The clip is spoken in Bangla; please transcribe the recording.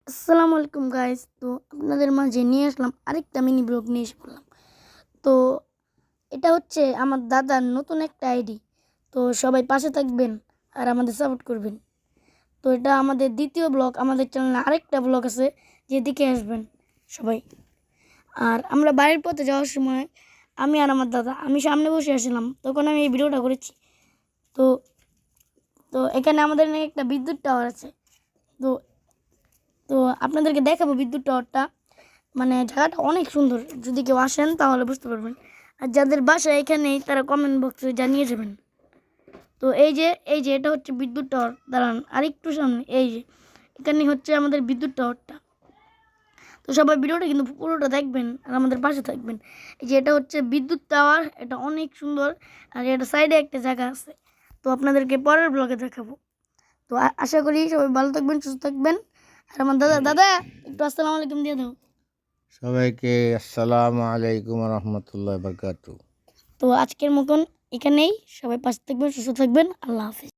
আসসালামু আলাইকুম গাইস। তো আপনাদের মাঝে নিয়ে আসলাম আরেকটা মিনি ব্লগ নিয়ে এসে পড়লাম। তো এটা হচ্ছে আমার দাদার নতুন একটা আইডি। তো সবাই পাশে থাকবেন আর আমাদের সাপোর্ট করবেন। তো এটা আমাদের দ্বিতীয় ব্লগ। আমাদের চ্যানেলে আরেকটা ব্লগ আছে, যেদিকে আসবেন সবাই। আর আমরা বাড়ির পথে যাওয়ার সময় আমি আর আমার দাদা, আমি সামনে বসে আসছিলাম, তখন আমি এই ভিডিওটা করেছি। তো তো এখানে আমাদের নাকি একটা বিদ্যুৎ টাওয়ার আছে। তো তো আপনাদেরকে দেখাবো বিদ্যুৎ টাওয়ারটা। মানে জায়গাটা অনেক সুন্দর, যদি কেউ আসেন তাহলে বুঝতে পারবেন। আর যাদের বাসা এখানেই তারা কমেন্ট বক্সে জানিয়ে যাবেন। তো এই যে এটা হচ্ছে বিদ্যুৎ টাওয়ার। দাঁড়ান আর একটু সামনে, এই যে এখানে হচ্ছে আমাদের বিদ্যুৎ টাওয়ারটা। তো সবাই ভিডিওটা কিন্তু পুরোটা দেখবেন আর আমাদের পাশে থাকবেন। এই যে এটা হচ্ছে বিদ্যুৎ টাওয়ার, এটা অনেক সুন্দর। আর এটা সাইডে একটা জায়গা আছে, তো আপনাদেরকে পরের ব্লগে দেখাবো। তো আশা করি সবাই ভালো থাকবেন, সুস্থ থাকবেন। আর আমার দাদা দাদা একটু আসসালামু আলাইকুম দিয়ে দাও। সবাইকে আসসালামু আলাইকুম রহমতুল্লাহ বরকাতু। তো আজকের মতন এখানেই, সবাই পাশে থাকবেন, সুস্থ থাকবেন। আল্লাহ হাফিজ।